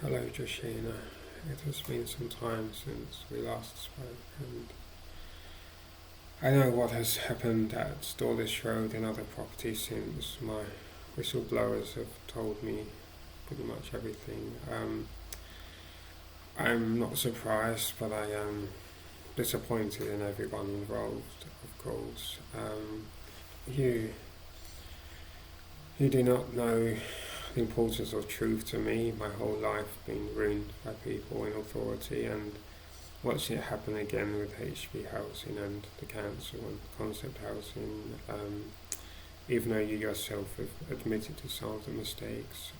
Hello, Joshina. It has been some time since we last spoke, and I know what has happened at Storlish Road and other properties since. My whistleblowers have told me pretty much everything. I'm not surprised, but I am disappointed in everyone involved, of course. You, you do not know the importance of truth to me. My whole life being ruined by people in authority, and watching it happen again with HB housing and the council and concept housing. Even though you yourself have admitted to some of the mistakes,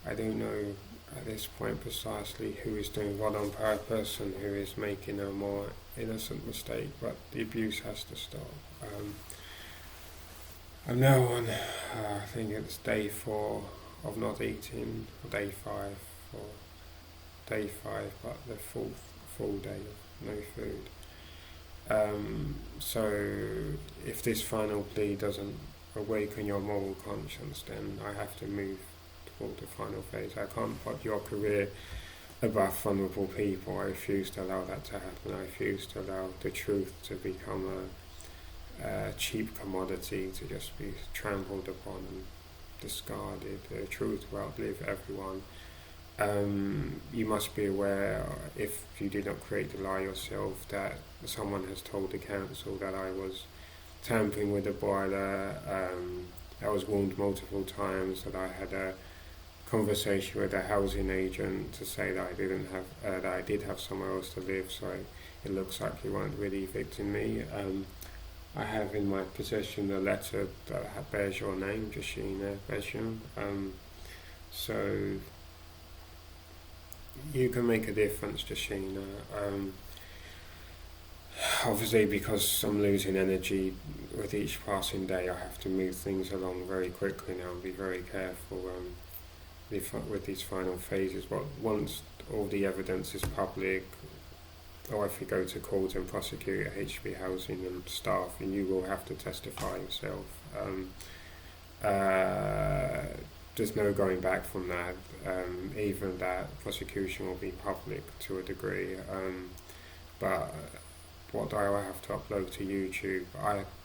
I don't know at this point precisely who is doing what on purpose and who is making a more innocent mistake, but the abuse has to stop. I'm now on, I think it's day 4 of not eating, or day 5, or day 5, but the full day of no food. So if this final plea doesn't awaken your moral conscience, then I have to move toward the final phase. I can't put your career above vulnerable people. I refuse to allow that to happen. I refuse to allow the truth to become a cheap commodity to just be trampled upon and discarded. The truth will outlive everyone. You must be aware, if you did not create the lie yourself, that someone has told the council that I was tampering with the boiler. I was warned multiple times that I had a conversation with a housing agent to say that I did have somewhere else to live, so it looks like you weren't really evicting me. I have in my possession a letter that bears your name, Joshina. So you can make a difference, Joshina. Obviously, because I'm losing energy with each passing day, I have to move things along very quickly now and be very careful with these final phases. But once all the evidence is public, or if you go to court and prosecute HB Housing and staff, and you will have to testify yourself. There's no going back from that. Even that prosecution will be public to a degree. But what I will have to upload to YouTube,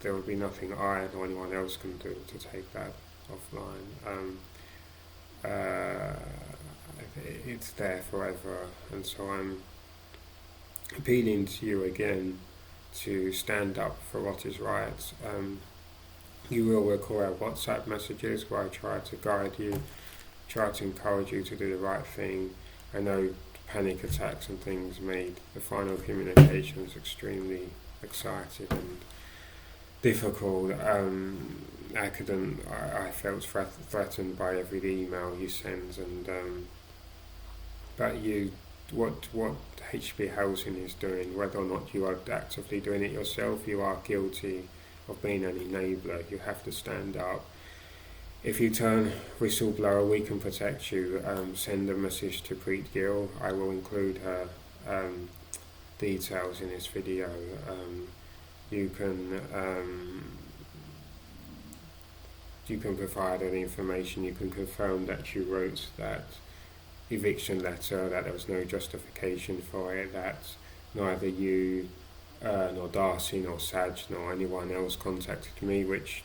there will be nothing I or anyone else can do to take that offline. It's there forever, and so I'm appealing to you again to stand up for what is right. You will recall our WhatsApp messages where I try to guide you, try to encourage you to do the right thing. I know panic attacks and things made the final communications extremely excited and difficult. I felt threatened by every email you send, and but what HB Housing is doing, whether or not you are actively doing it yourself, you are guilty of being an enabler. You have to stand up. If you turn whistleblower, we can protect you. Send a message to Preet Gill. I will include her details in this video. You can provide any information. You can confirm that you wrote that eviction letter, that there was no justification for it, that neither you nor Darcy nor Saj nor anyone else contacted me, which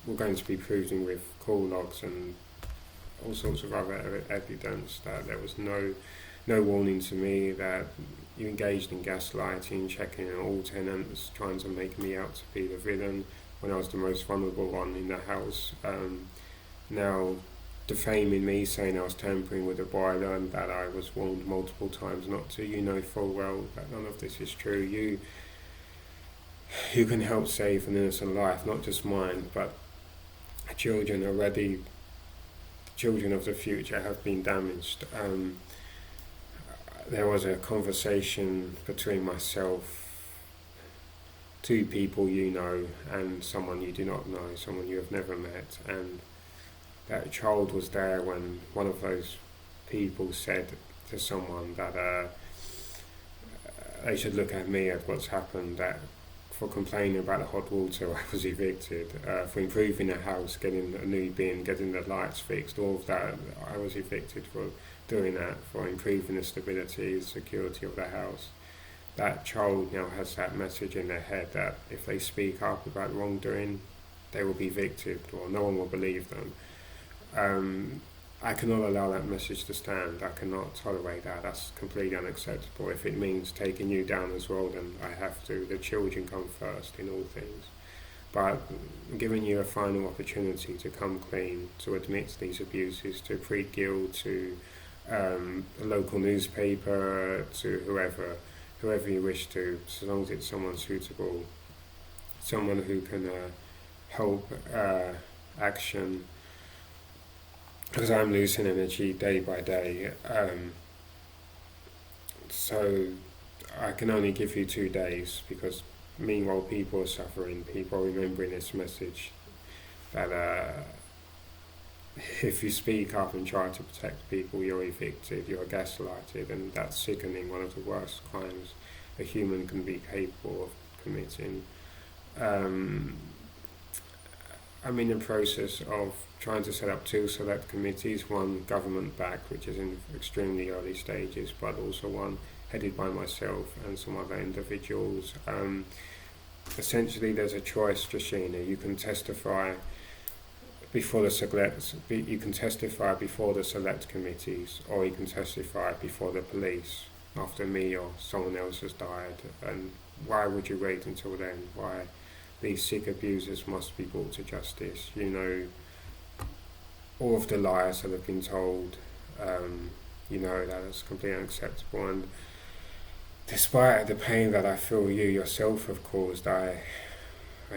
we're going to be proving with call logs and all sorts of other evidence, that there was no warning to me, that you engaged in gaslighting, checking on all tenants, trying to make me out to be the villain when I was the most vulnerable one in the house. Now defaming me, saying I was tampering with a boiler and that I was warned multiple times not to. You know full well that none of this is true. You can help save an innocent life, not just mine, but children already. Children of the future have been damaged. There was a conversation between myself, 2 people you know, and someone you do not know, someone you have never met, and that child was there when one of those people said to someone that they should look at me at what's happened, that for complaining about the hot water, I was evicted. For improving the house, getting a new bin, getting the lights fixed, all of that, I was evicted for doing that, for improving the stability and security of the house. That child now has that message in their head that if they speak up about wrongdoing, they will be evicted or no one will believe them. I cannot allow that message to stand. I cannot tolerate that. That's completely unacceptable. If it means taking you down as well, then I have to. The children come first in all things. But giving you a final opportunity to come clean, to admit these abuses, to plead guilt to a local newspaper, to whoever you wish to, as long as it's someone suitable, someone who can help action, because I'm losing energy day by day. So I can only give you 2 days, because meanwhile people are suffering, people are remembering this message that if you speak up and try to protect people, you're evicted, you're gaslighted, and that's sickening, one of the worst crimes a human can be capable of committing. I'm in the process of trying to set up 2 select committees, one government-backed, which is in extremely early stages, but also one headed by myself and some other individuals. Essentially, there's a choice, Joshina. You can testify before the select committees, or you can testify before the police after me or someone else has died. And why would you wait until then? Why? These sick abusers must be brought to justice. You know, all of the lies that have been told, you know, that is completely unacceptable. And despite the pain that I feel you yourself have caused, I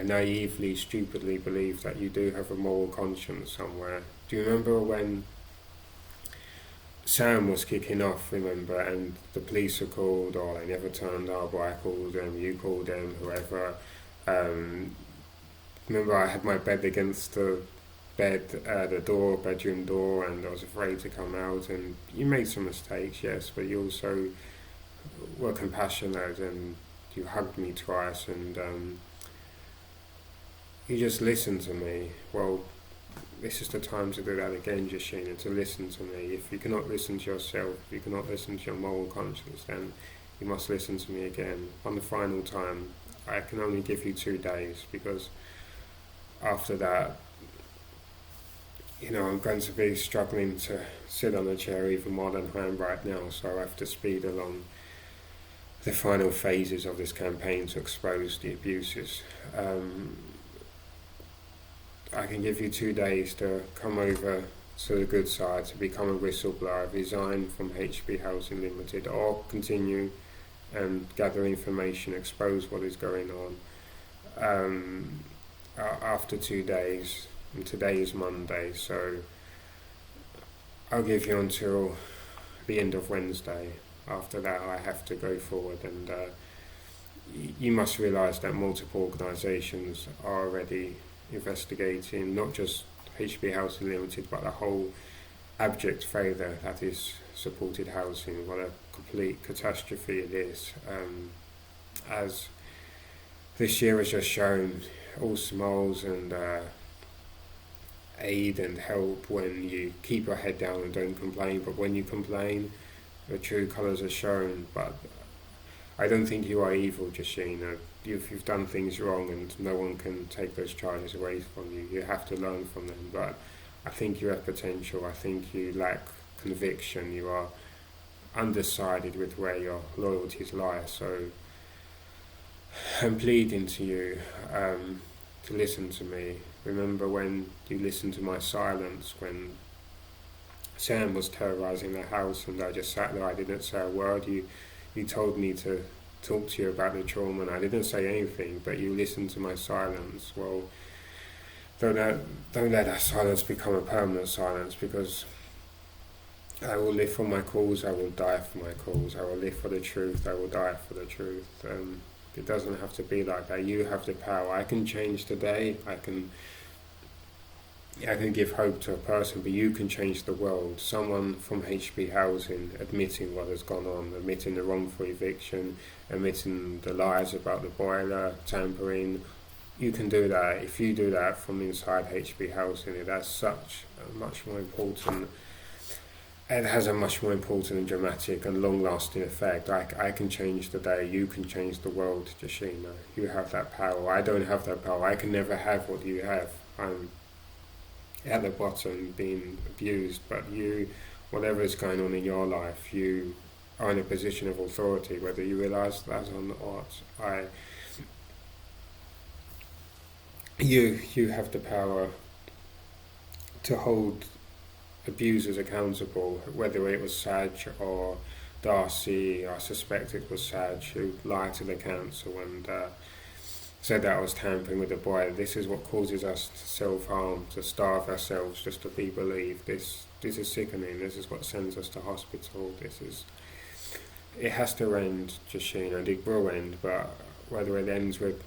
naively, stupidly believe that you do have a moral conscience somewhere. Do you remember when Sam was kicking off, remember, and the police were called, or they never turned up, or I called them, you called them, whoever. Remember I had my bed against the bedroom door, and I was afraid to come out, and you made some mistakes, yes, but you also were compassionate, and you hugged me twice, and you just listened to me. Well, this is the time to do that again, Joshina, to listen to me. If you cannot listen to yourself, if you cannot listen to your moral conscience, then you must listen to me again. On the final time, I can only give you 2 days, because after that, you know, I'm going to be struggling to sit on a chair even more than I am right now, so I have to speed along the final phases of this campaign to expose the abuses. I can give you 2 days to come over to the good side, to become a whistleblower, resign from HB Housing Limited, or continue and gather information, expose what is going on. After 2 days, and today is Monday, so I'll give you until the end of Wednesday. After that, I have to go forward, and you must realise that multiple organisations are already investigating not just HB Housing Limited, but the whole abject failure that is supported housing. What a complete catastrophe it is. As this year has just shown, all smiles and aid and help when you keep your head down and don't complain, but when you complain, the true colours are shown. But I don't think you are evil, Joshina. You've done things wrong, and no one can take those charges away from you. You have to learn from them. But I think you have potential. I think you lack conviction. You are undecided with where your loyalties lie. So I'm pleading to you to listen to me. Remember when you listened to my silence when Sam was terrorising the house, and I just sat there, I didn't say a word. You told me to talk to you about the trauma, and I didn't say anything, but you listened to my silence. Well, don't let that silence become a permanent silence, because I will live for my cause, I will die for my cause. I will live for the truth, I will die for the truth. It doesn't have to be like that. You have the power. I can change today, I can I can give hope to a person, but you can change the world. Someone from HB Housing admitting what has gone on, admitting the wrongful eviction, admitting the lies about the boiler, tampering. You can do that. If you do that from inside HB Housing, it has such a much more important, it has a much more important and dramatic and long-lasting effect. I can change the day, you can change the world, Joshina. You have that power. I don't have that power. I can never have what you have. I'm at the bottom being abused, but you, whatever is going on in your life, you are in a position of authority, whether you realise that or not. You have the power to hold abusers accountable, whether it was Saj or Darcy. I suspect it was Saj who lied to the council and said that I was tampering with the boy. This is what causes us to self-harm, to starve ourselves just to be believed. This is sickening. This is what sends us to hospital. It has to end, Joshina. It will end, but whether it ends with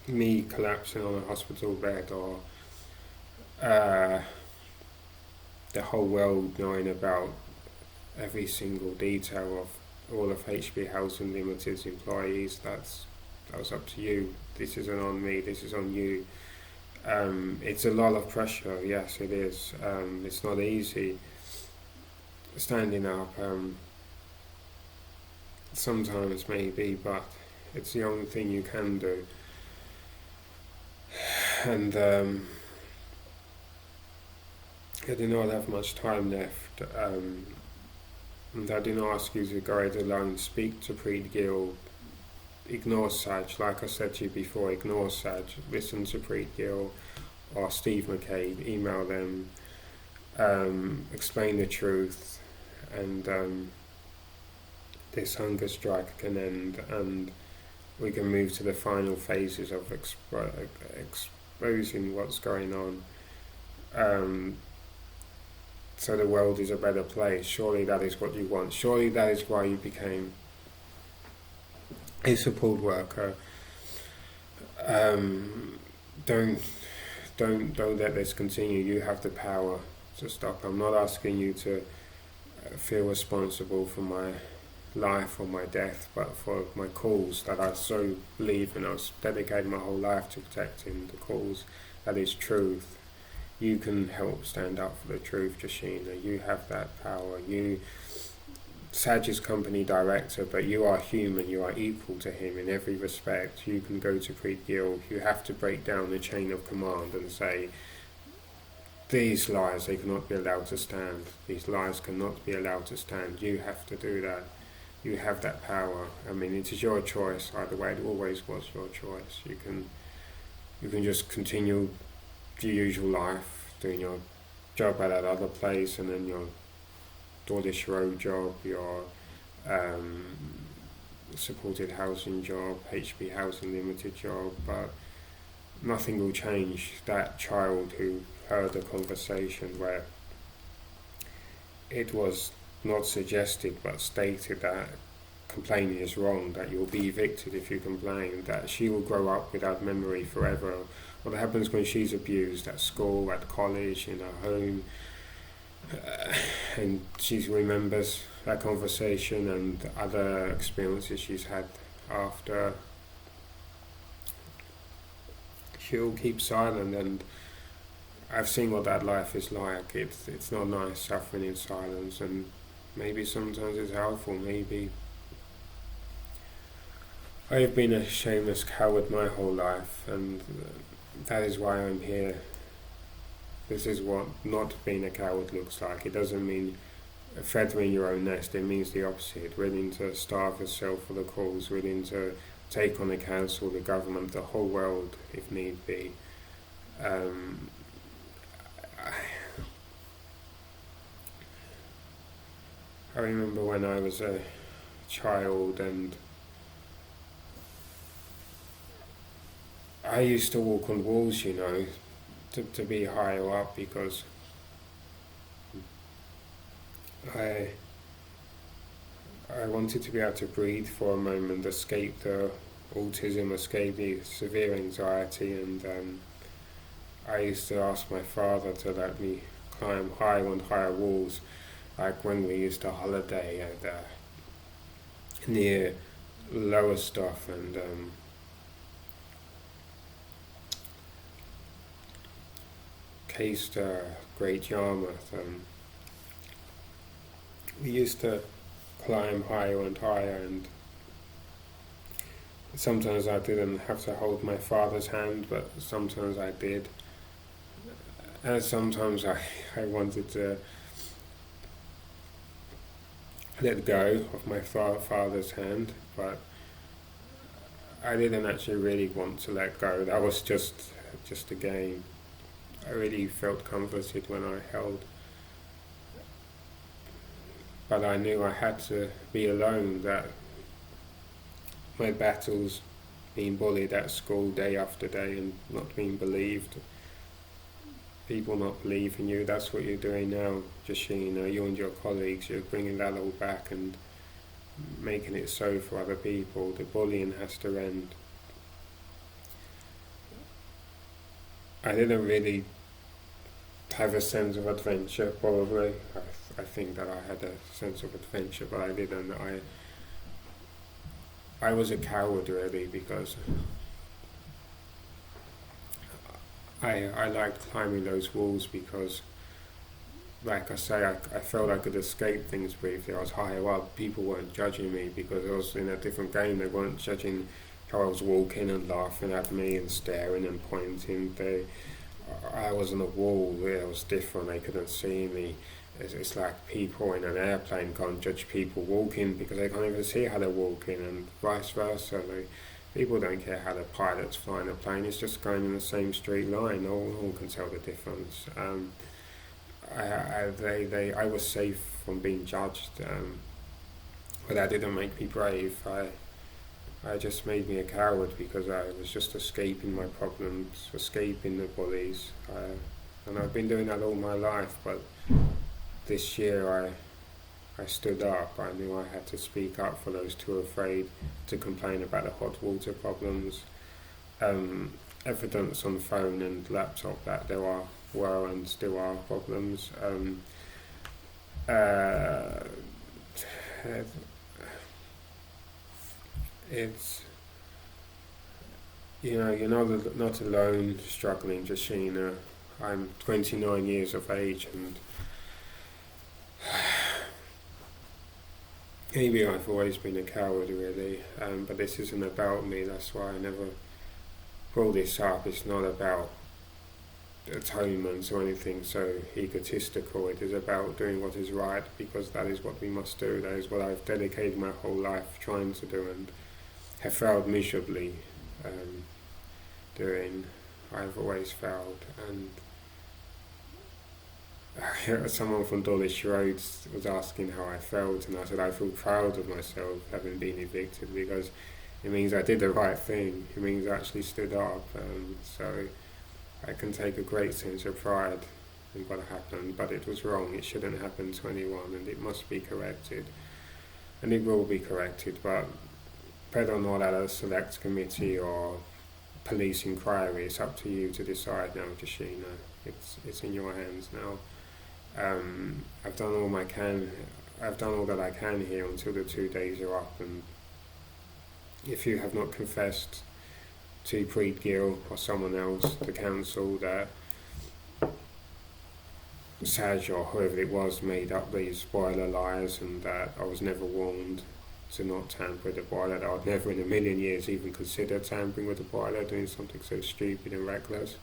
me collapsing on a hospital bed or the whole world knowing about every single detail of all of HB Housing Limited's employees, that was up to you. This isn't on me, this is on you. It's a lot of pressure, yes it is. It's not easy standing up, sometimes maybe, but it's the only thing you can do. And I do not have much time left, and I do not ask you to go it alone. Speak to Preet Gill, ignore Saj, like I said to you before, ignore Saj, listen to Preet Gill or Steve McCabe, email them, explain the truth, and this hunger strike can end, and we can move to the final phases of exposing what's going on, so the world is a better place. Surely that is what you want. Surely that is why you became a support worker. Don't let this continue. You have the power to stop. I'm not asking you to feel responsible for my life or my death, but for my cause that I so believe in. I was dedicating my whole life to protecting the cause that is truth. You can help stand up for the truth, Joshina. You have that power. Saj is company director, but you are human. You are equal to him in every respect. You can go to Preet Gill. You have to break down the chain of command and say, these lies, they cannot be allowed to stand. These lies cannot be allowed to stand. You have to do that. You have that power. I mean, it is your choice. Either way, it always was your choice. You can just continue your usual life, doing your job at that other place, and then your Dawlish Road job, your supported housing job, HB Housing Limited job, but nothing will change. That child who heard a conversation where it was not suggested but stated that complaining is wrong, that you'll be evicted if you complain, that she will grow up without memory forever. What happens when she's abused at school, at college, in her home, and she remembers that conversation and other experiences she's had after, she'll keep silent. And I've seen what that life is like. It's not nice suffering in silence, and maybe sometimes it's helpful. Maybe I have been a shameless coward my whole life, and that is why I'm here. This is what not being a coward looks like. It doesn't mean feathering your own nest. It means the opposite. Willing to starve yourself for the cause, willing to take on the council, the government, the whole world if need be. I remember when I was a child, and I used to walk on walls, to be higher up, because I wanted to be able to breathe for a moment, escape the autism, escape the severe anxiety, and I used to ask my father to let me climb higher and higher walls, like when we used to holiday at near Lowestoft and Caister, Great Yarmouth. We used to climb higher and higher, and sometimes I didn't have to hold my father's hand, but sometimes I did. And sometimes I wanted to let go of my father's hand, but I didn't actually really want to let go. That was just a game. I really felt comforted when I held, but I knew I had to be alone, that my battles, being bullied at school day after day and not being believed, people not believing you, that's what you're doing now, Joshina. You and your colleagues, you're bringing that all back and making it so for other people. The bullying has to end. I didn't really have a sense of adventure, probably. I think that I had a sense of adventure, but I didn't. I was a coward, really, because I liked climbing those walls because, like I say, I felt I could escape things briefly. I was higher up. People weren't judging me because I was in a different game. They weren't judging how I was walking and laughing at me and staring and pointing. I was on a wall. It was different. They couldn't see me. It's like people in an airplane can't judge people walking because they can't even see how they're walking, and vice versa. People don't care how the pilot's flying a plane. It's just going in the same straight line. No one can tell the difference. I was safe from being judged, but that didn't make me brave. I just made me a coward because I was just escaping my problems, escaping the bullies, and I've been doing that all my life. But this year I stood up. I knew I had to speak up for those too afraid to complain about the hot water problems. Evidence on phone and laptop that there were and still are problems. It's, you're not alone struggling, Joshina. I'm 29 years of age, and maybe I've always been a coward, really, but this isn't about me. That's why I never brought this up. It's not about atonement or anything so egotistical. It is about doing what is right, because that is what we must do. That is what I've dedicated my whole life trying to do, and have failed miserably doing. I've always failed, and someone from Dulwich Road was asking how I felt, and I said I feel proud of myself having been evicted, because it means I did the right thing. It means I actually stood up, so I can take a great sense of pride in what happened, but it was wrong. It shouldn't happen to anyone, and it must be corrected, and it will be corrected, but whether or not at a select committee or police inquiry, it's up to you to decide now, Joshina. It's in your hands now. I've done all that I can here until the 2 days are up, and if you have not confessed to Preet Gill or someone else, the council, that Saj or whoever it was made up these boiler lies, and that I was never warned to not tamper with the boiler, that I'd never in a million years even consider tampering with the boiler, doing something so stupid and reckless.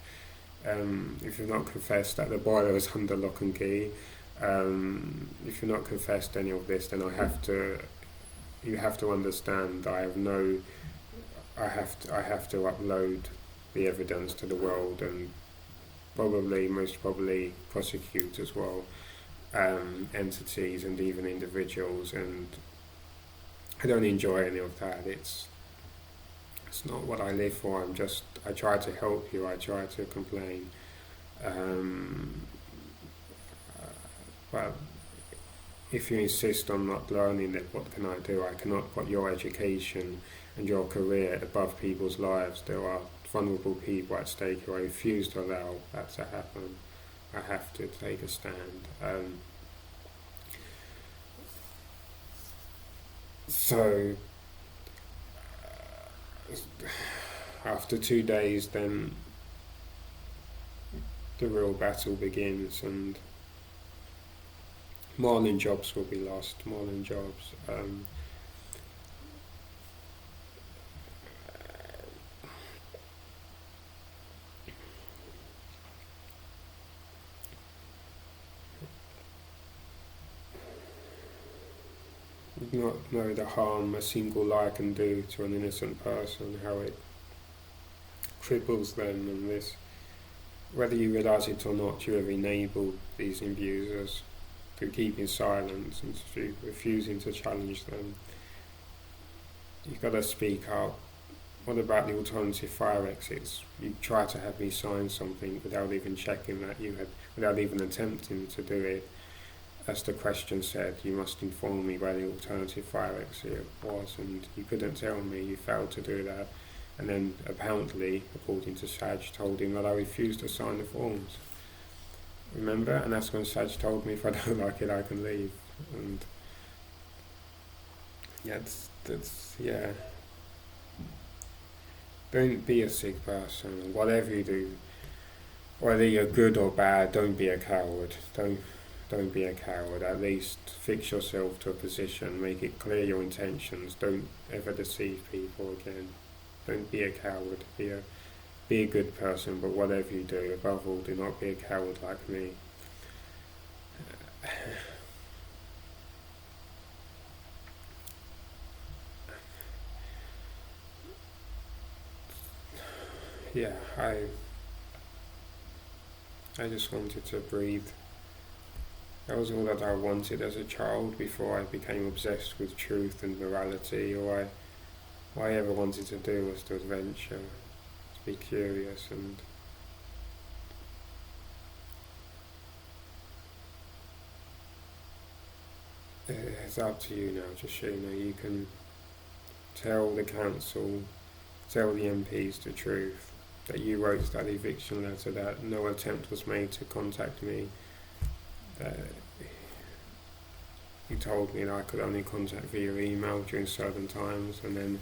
If you've not confessed that the boiler is under lock and key, if you've not confessed any of this, then you have to understand I have to upload the evidence to the world, and most probably prosecute as well, entities and even individuals, and I don't enjoy any of that. It's not what I live for. I try to help you, I try to complain, but if you insist on not learning, then what can I do? I cannot put your education and your career above people's lives. There are vulnerable people at stake who I refuse to allow that to happen. I have to take a stand. So after 2 days, then the real battle begins, and morning jobs will be lost. Morning jobs. Not know the harm a single lie can do to an innocent person, how it cripples them, and this, whether you realise it or not, you have enabled these abusers through keeping silence and through refusing to challenge them. You've got to speak up. What about the alternative fire exits? You try to have me sign something without even checking that you had, without even attempting to do it. As the question said, you must inform me where the alternative fire exit was, and you couldn't tell me. You failed to do that. And then apparently, according to Saj, told him that I refused to sign the forms. Remember? And that's when Saj told me if I don't like it, I can leave. And yeah, yeah. Don't be a sick person. Whatever you do, whether you're good or bad, don't be a coward. Don't be a coward. At least fix yourself to a position. Make it clear your intentions. Don't ever deceive people again. Don't be a coward. Be a good person. But whatever you do, above all, do not be a coward like me. Yeah, I just wanted to breathe. That was all that I wanted as a child before I became obsessed with truth and morality. All I ever wanted to do was to adventure, to be curious, and it's up to you now, Joshina. You can tell the council, tell the MPs the truth, that you wrote that eviction letter, that no attempt was made to contact me. You told me that I could only contact via email during certain times, and then,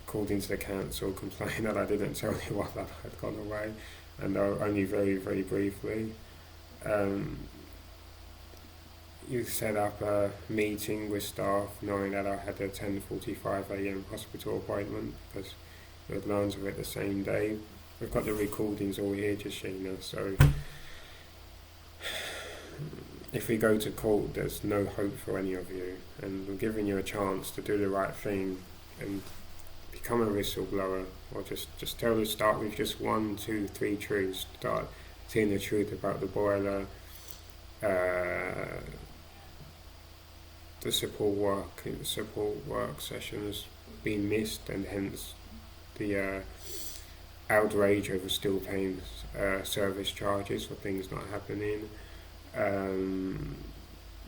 according to the council, complained that I didn't tell anyone that I had gone away, and only very, very briefly. You set up a meeting with staff, knowing that I had a 10:45 a.m. hospital appointment, because you had learned of it the same day. We've got the recordings all here, Joshina, so if we go to court, there's no hope for any of you, and I'm giving you a chance to do the right thing and become a whistleblower, or just start with just 1, 2, 3 truths. Start telling the truth about the boiler, the support work session has been missed, and hence the outrage over still paying service charges for things not happening.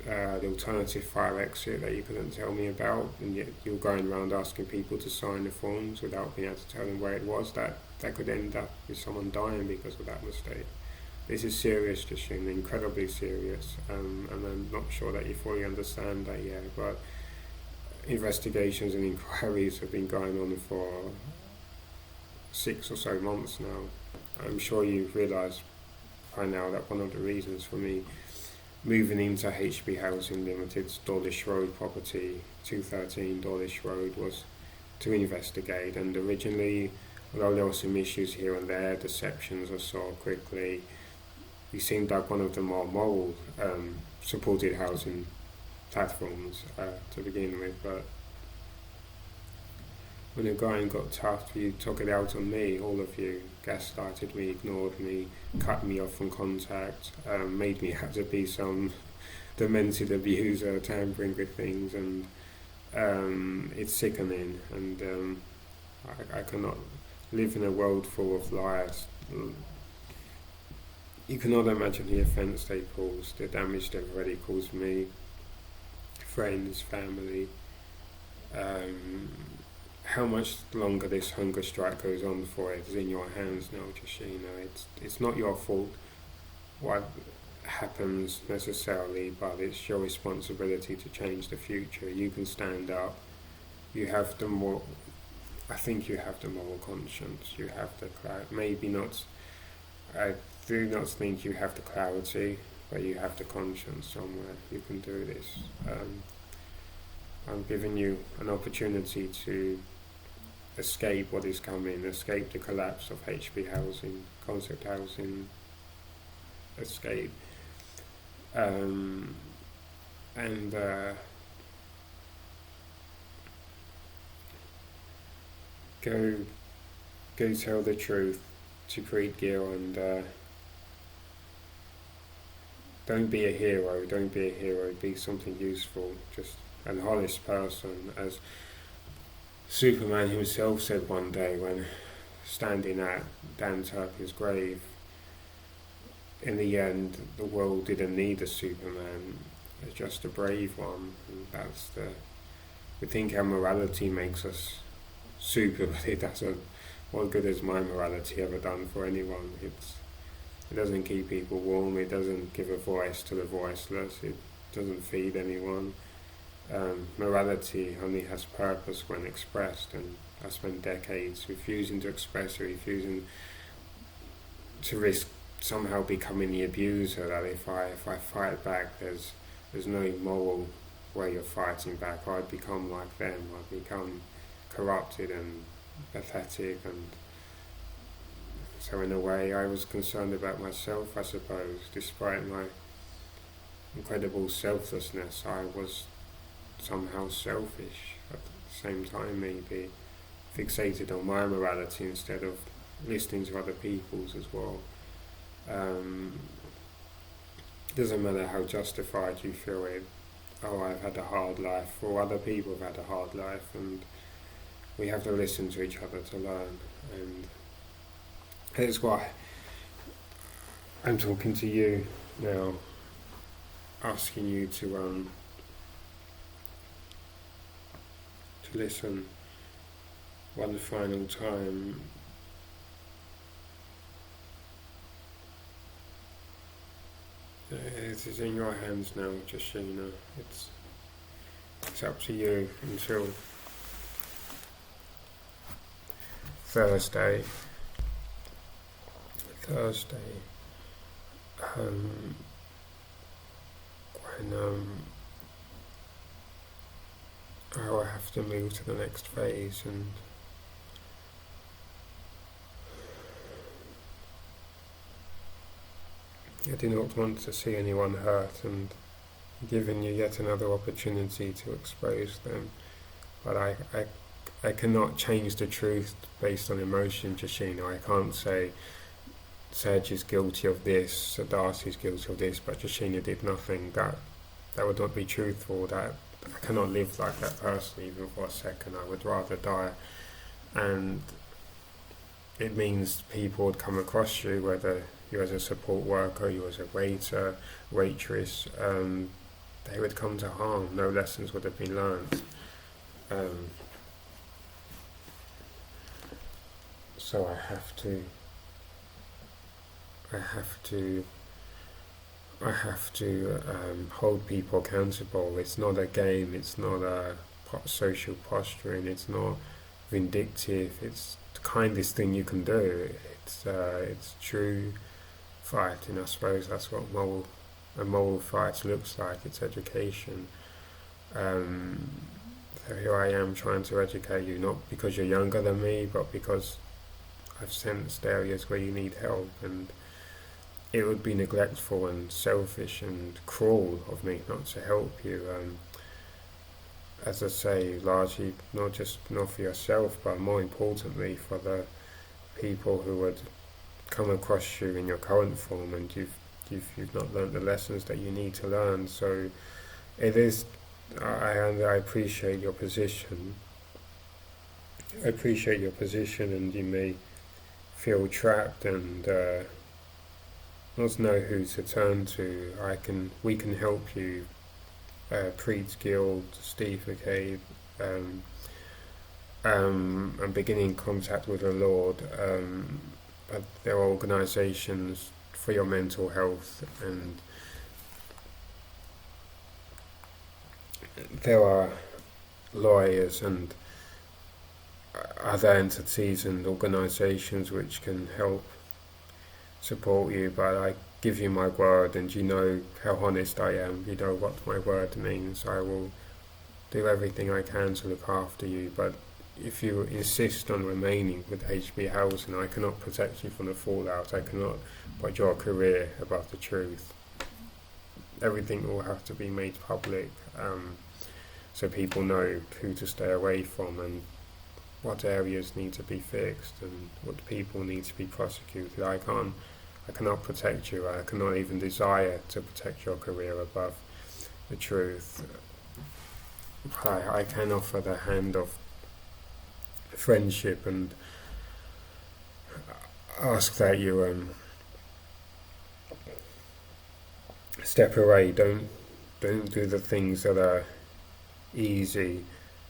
The alternative fire exit that you couldn't tell me about, and yet you're going around asking people to sign the forms without being able to tell them where it was. That could end up with someone dying because of that mistake. This is serious, Joshina, incredibly serious, and I'm not sure that you fully understand that yet, but investigations and inquiries have been going on for 6 or so months now. I'm sure you've realised by now that one of the reasons for me moving into HB Housing Limited's Dawlish Road property, 213 Dawlish Road, was to investigate. And originally, although there were some issues here and there, deceptions I saw quickly, he seemed like one of the more moral supported housing platforms to begin with, but when the going got tough, you took it out on me, all of you. Gaslighted me, ignored me, cut me off from contact, made me have to be some demented abuser, tampering with things, and it's sickening, and I cannot live in a world full of liars. You cannot imagine the offence they caused, the damage they've already caused me, friends, family. how much longer this hunger strike goes on for is in your hands now, Joshina. It's not your fault what happens necessarily, but it's your responsibility to change the future. You can stand up. You have the more. I think you have the moral conscience. You have the maybe not. I do not think you have the clarity, but you have the conscience somewhere. You can do this. I'm giving you an opportunity to escape what is coming, escape the collapse of HB housing, concept housing, escape. And go tell the truth to Creed Gill, and don't be a hero, be something useful, just an honest person, as Superman himself said one day when standing at Dan Turpin's grave. In the end, the world didn't need a Superman, just a brave one, and that's we think our morality makes us super, but it doesn't. What good has my morality ever done for anyone? It doesn't keep people warm, it doesn't give a voice to the voiceless, it doesn't feed anyone. Morality only has purpose when expressed, and I spent decades refusing to express it, refusing to risk somehow becoming the abuser, that if I fight back, there's no moral way of fighting back. I'd become like them, I'd become corrupted and pathetic, and so in a way I was concerned about myself, I suppose. Despite my incredible selflessness, I was somehow selfish at the same time, maybe fixated on my morality instead of listening to other people's as well. Doesn't matter how justified you feel it. Oh, I've had a hard life, or other people have had a hard life, and we have to listen to each other to learn. And that's why I'm talking to you now, asking you to listen one final time. It is in your hands now, Joshina. It's up to you until Thursday. When I will have to move to the next phase, and I do not want to see anyone hurt, and giving you yet another opportunity to expose them. But I cannot change the truth based on emotion, Joshina. I can't say Serge is guilty of this, Darcy is guilty of this, but Joshina did nothing. That would not be truthful. That I cannot live like that person even for a second. I would rather die. And it means people would come across you, whether you as a support worker, you as a waiter, waitress, they would come to harm. No lessons would have been learned. So I have to hold people accountable. It's not a game, it's not a social posturing, it's not vindictive, it's the kindest thing you can do. It's true fighting. I suppose that's what a moral fight looks like. It's education. So here I am trying to educate you, not because you're younger than me, but because I've sensed areas where you need help, and it would be neglectful and selfish and cruel of me not to help you. As I say, largely not for yourself, but more importantly for the people who would come across you in your current form, and you've not learnt the lessons that you need to learn. So it is. I appreciate your position. And you may feel trapped and not know who to turn to. We can help you. Preet's Guild, Steve McCabe, and beginning contact with the Lord. But there are organisations for your mental health, and there are lawyers and other entities and organisations which can help support you. But I give you my word, and you know how honest I am. You know what my word means. I will do everything I can to look after you, but if you insist on remaining with HB Housing, I cannot protect you from the fallout. I cannot put your career above the truth. Everything will have to be made public, so people know who to stay away from and what areas need to be fixed and what people need to be prosecuted. I cannot protect you. I cannot even desire to protect your career above the truth. I can offer the hand of friendship and ask that you step away. Don't do the things that are easy.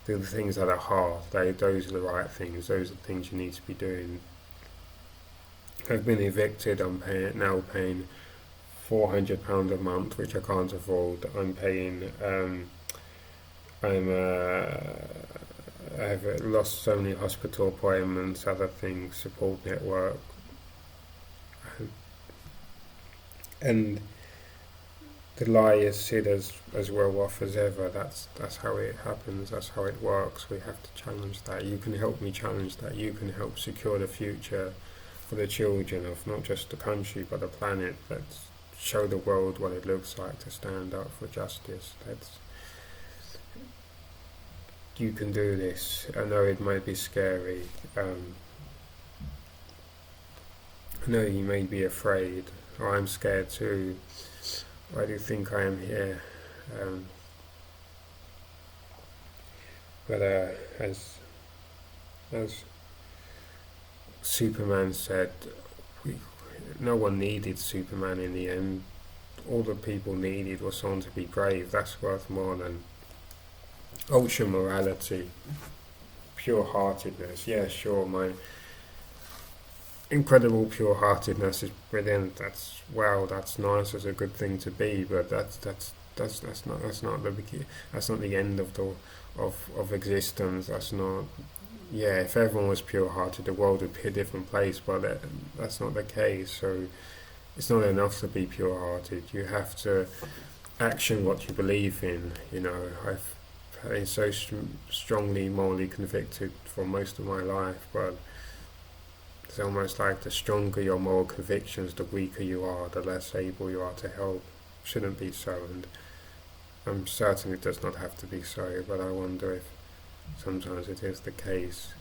Do the things that are hard. Those are the right things. Those are the things you need to be doing. I've been evicted. I'm now paying £400 a month, which I can't afford. I'm paying. I have lost so many hospital appointments, other things, support network, and the lie is seen as well off as ever. That's how it happens. That's how it works. We have to challenge that. You can help me challenge that. You can help secure the future for the children of not just the country but the planet. Let's show the world what it looks like to stand up for justice. You can do this. I know it might be scary. I know you may be afraid, or I'm scared too. Why do you think I am here? But as Superman said, no one needed Superman in the end. All the people needed was someone to be brave. That's worth more than ultra morality, pure-heartedness. Yeah, sure, my incredible pure-heartedness is brilliant. That's wow. That's nice. It's a good thing to be. But that's not the end of existence. That's not. Yeah, if everyone was pure-hearted, the world would be a different place. But that's not the case. So it's not enough to be pure-hearted. You have to action what you believe in. You know, I've been so strongly morally convicted for most of my life, but it's almost like the stronger your moral convictions, the weaker you are, the less able you are to help. Shouldn't be so, and I'm certain it does not have to be so, but I wonder if sometimes it is the case.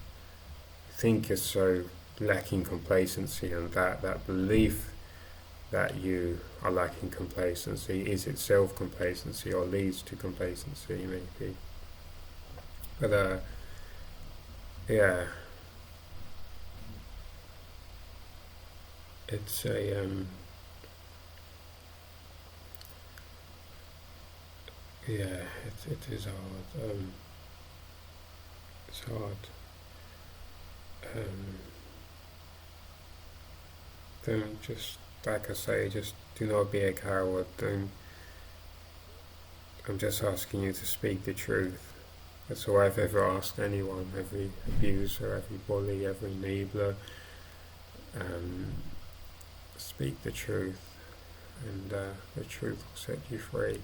I think you're so lacking complacency, and that belief that you are lacking complacency is itself complacency, or leads to complacency maybe. But yeah, it's a yeah, it is hard. It's hard. Don't just, like I say, just do not be a coward. I'm just asking you to speak the truth. That's all I've ever asked anyone, every abuser, every bully, every enabler. Speak the truth, and the truth will set you free.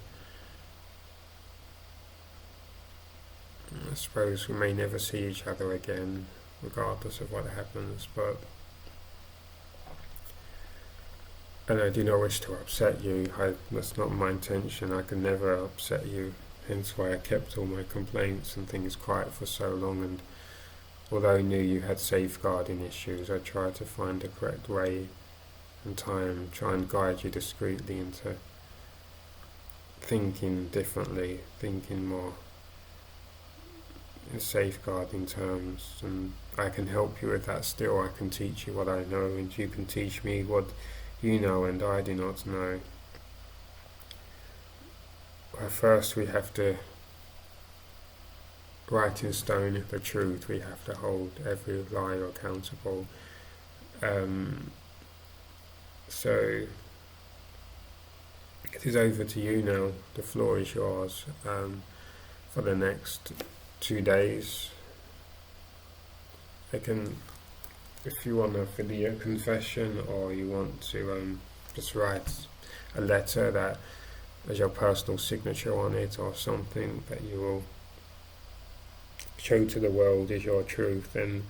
I suppose we may never see each other again, regardless of what happens, but and I do not wish to upset you. That's not my intention. I can never upset you, hence why I kept all my complaints and things quiet for so long, and although I knew you had safeguarding issues, I tried to find the correct way and time, try and guide you discreetly into thinking differently, thinking more in safeguarding terms, and I can help you with that still. I can teach you what I know, and you can teach me what you know and I do not know. But first we have to write in stone the truth. We have to hold every liar accountable. So it is over to you now. The floor is yours for the next 2 days. If you want a video confession, or you want to just write a letter that has your personal signature on it, or something that you will show to the world is your truth, then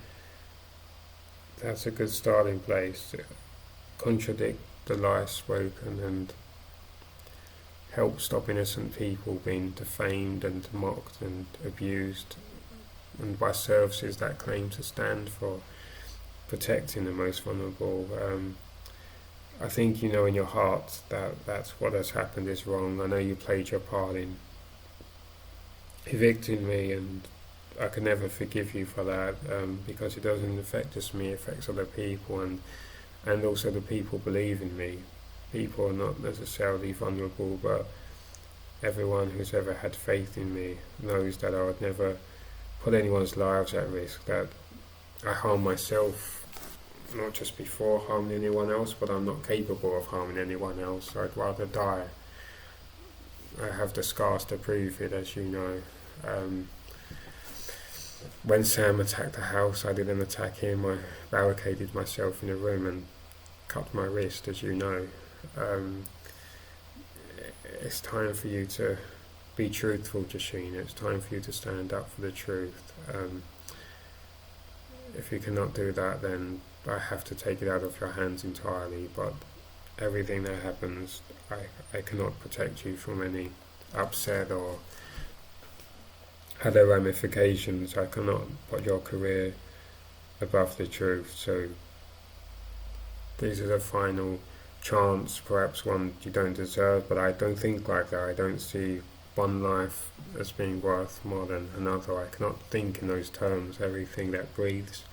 that's a good starting place to contradict the lies spoken and help stop innocent people being defamed and mocked and abused, and by services that claim to stand for protecting the most vulnerable. I think you know in your heart that that's what has happened is wrong. I know you played your part in evicting me, and I can never forgive you for that, because it doesn't affect just me, it affects other people, and also the people believe in me. People are not necessarily vulnerable, but everyone who's ever had faith in me knows that I would never put anyone's lives at risk, that I harm myself not just before harming anyone else, but I'm not capable of harming anyone else. I'd rather die. I have the scars to prove it, as you know. When Sam attacked the house, I didn't attack him. I barricaded myself in a room and cut my wrist, as you know. It's time for you to be truthful, Joshina. It's time for you to stand up for the truth. If you cannot do that, then I have to take it out of your hands entirely. But everything that happens, I cannot protect you from any upset or other ramifications. I cannot put your career above the truth. So this is a final chance, perhaps one you don't deserve, but I don't think like that. I don't see one life as being worth more than another. I cannot think in those terms. Everything that breathes,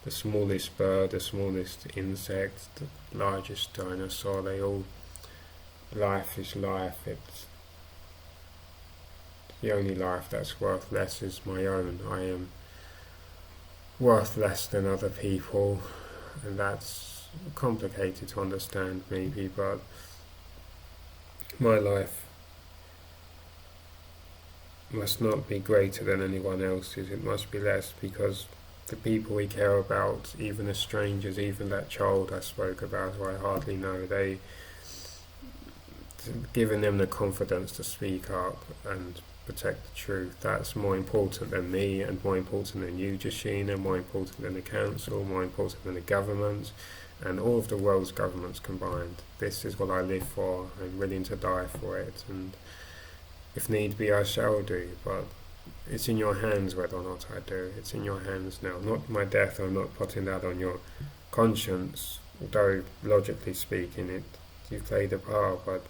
the smallest bird, the smallest insect, the largest dinosaur, they all, life is life. It's the only life that's worth less is my own. I am worth less than other people, and that's complicated to understand maybe, but my life must not be greater than anyone else's. It must be less, because the people we care about, even as strangers, even that child I spoke about who I hardly know, giving them the confidence to speak up and protect the truth, that's more important than me, and more important than you, Joshina, more important than the council, more important than the government, and all of the world's governments combined. This is what I live for. I'm willing to die for it, and if need be I shall do, but it's in your hands whether or not I do. It's in your hands now. Not my death, I'm not putting that on your conscience, although logically speaking you've played a part, but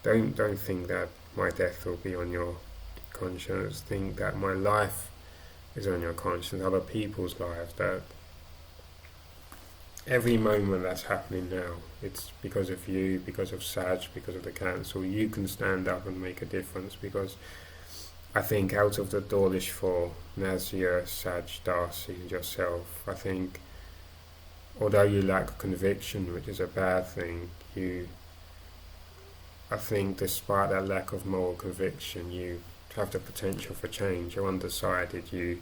don't think that my death will be on your conscience. Think that my life is on your conscience, other people's lives, that every moment that's happening now, it's because of you, because of Saj, because of the council. You can stand up and make a difference, because I think out of the Dawlish Four, Nazir, Saj, Darcy and yourself, I think although you lack conviction, which is a bad thing, I think despite that lack of moral conviction, you have the potential for change. You're undecided, you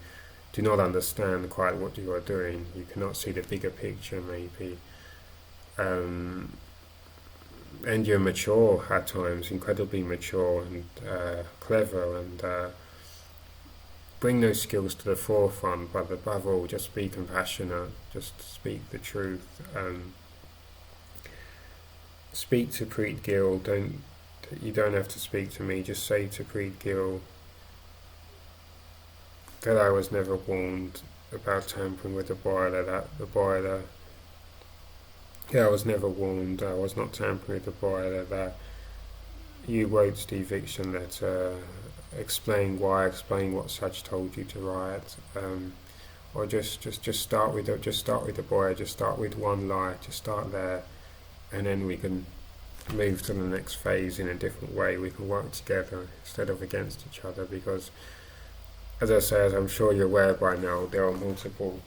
do not understand quite what you are doing, you cannot see the bigger picture maybe, and you're mature at times, incredibly mature and clever, and bring those skills to the forefront, but above all just be compassionate, just speak the truth. Speak to Preet Gill. You don't have to speak to me, just say to Preet Gill that I was never warned about tampering with the boiler, I was never warned, I was not tampering with the boiler, that you wrote the eviction letter, explain why, explain what Saj told you to write, or just start with the boiler, just start with one lie, just start there, and then we can move to the next phase in a different way. We can work together instead of against each other, because as I say, as I'm sure you're aware by now, there are multiple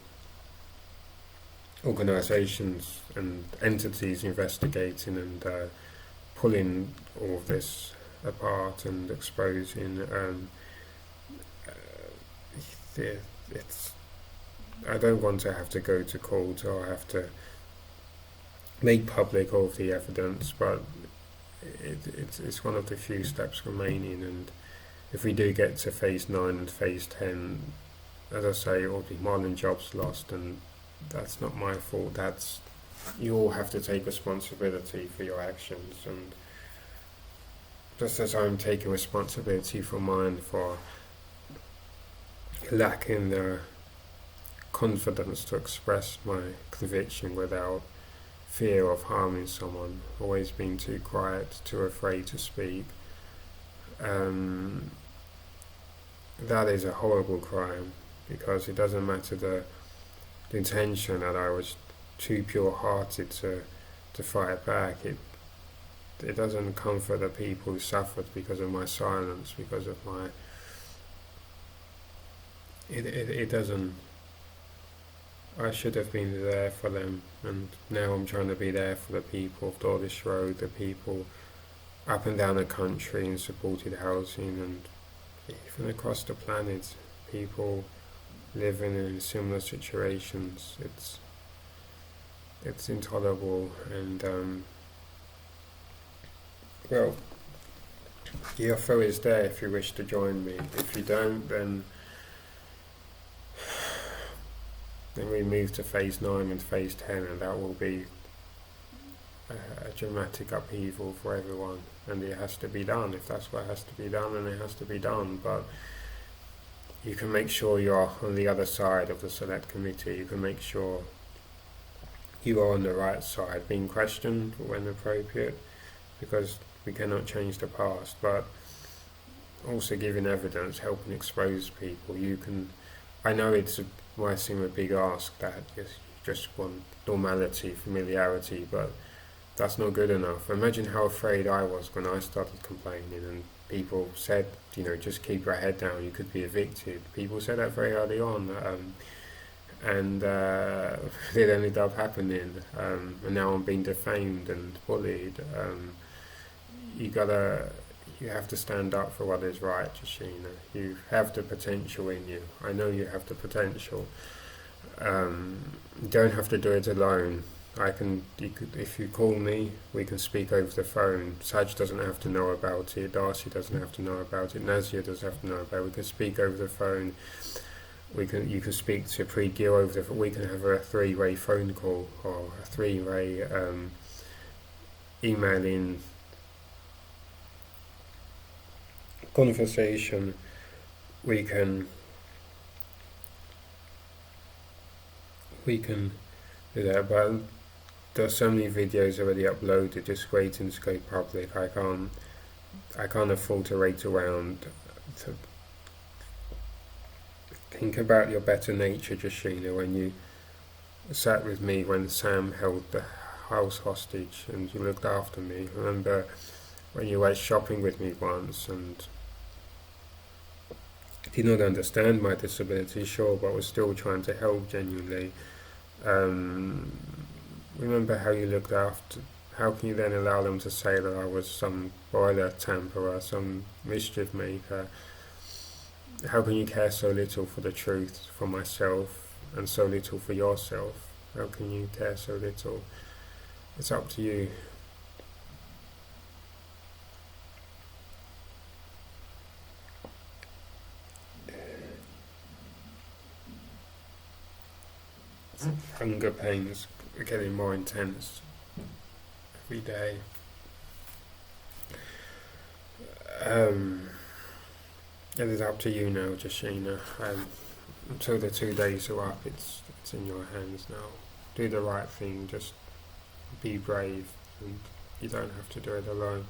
organisations and entities investigating and pulling all of this apart and exposing. It's. I don't want to have to go to court or have to make public all of the evidence, but it's one of the few steps remaining. And if we do get to phase 9 and phase 10, as I say, it will be more than jobs lost, and that's not my fault. That's you all have to take responsibility for your actions, and just as I'm taking responsibility for mine for lacking the confidence to express my conviction without fear of harming someone, always being too quiet, too afraid to speak. That is a horrible crime, because it doesn't matter the intention that I was too pure-hearted to fight back. It doesn't comfort the people who suffered because of my silence, because of my. It doesn't. I should have been there for them, and now I'm trying to be there for the people of Dawlish Road, the people up and down the country in supported housing, and even across the planet, people living in similar situations. It's intolerable, and well, the offer is there if you wish to join me. If you don't, then we move to phase 9 and phase 10, and that will be a dramatic upheaval for everyone, and it has to be done. If that's what has to be done, then it has to be done. But you can make sure you're on the other side of the select committee. You can make sure you are on the right side, being questioned when appropriate, because we cannot change the past, but also giving evidence, helping expose people. I know might seem a big ask, that you just want normality, familiarity, but that's not good enough. Imagine how afraid I was when I started complaining, and people said, just keep your head down, you could be evicted. People said that very early on, and it ended up happening, and now I'm being defamed and bullied. You have to stand up for what is right, Joshina. You have the potential in you. I know you have the potential. You don't have to do it alone. If you call me, we can speak over the phone. Saj doesn't have to know about it. Darcy doesn't have to know about it. Nazia doesn't have to know about it. We can speak over the phone. You can speak to Pre-Gil over the phone. We can have a 3-way phone call, or a 3-way emailing conversation. We can do that, but there's so many videos already uploaded just waiting to go public. I can't afford to wait around. To think about your better nature, Joshina, when you sat with me when Sam held the house hostage and you looked after me. Remember when you went shopping with me once and did not understand my disability, sure, but was still trying to help genuinely. Remember how you looked after. How can you then allow them to say that I was some boiler tamperer, some mischief maker? How can you care so little for the truth for myself and so little for yourself? How can you care so little? It's up to you. Hunger pains are getting more intense every day. It is up to you now, Joshina. Until the 2 days are up, it's in your hands now. Do the right thing, just be brave, and you don't have to do it alone.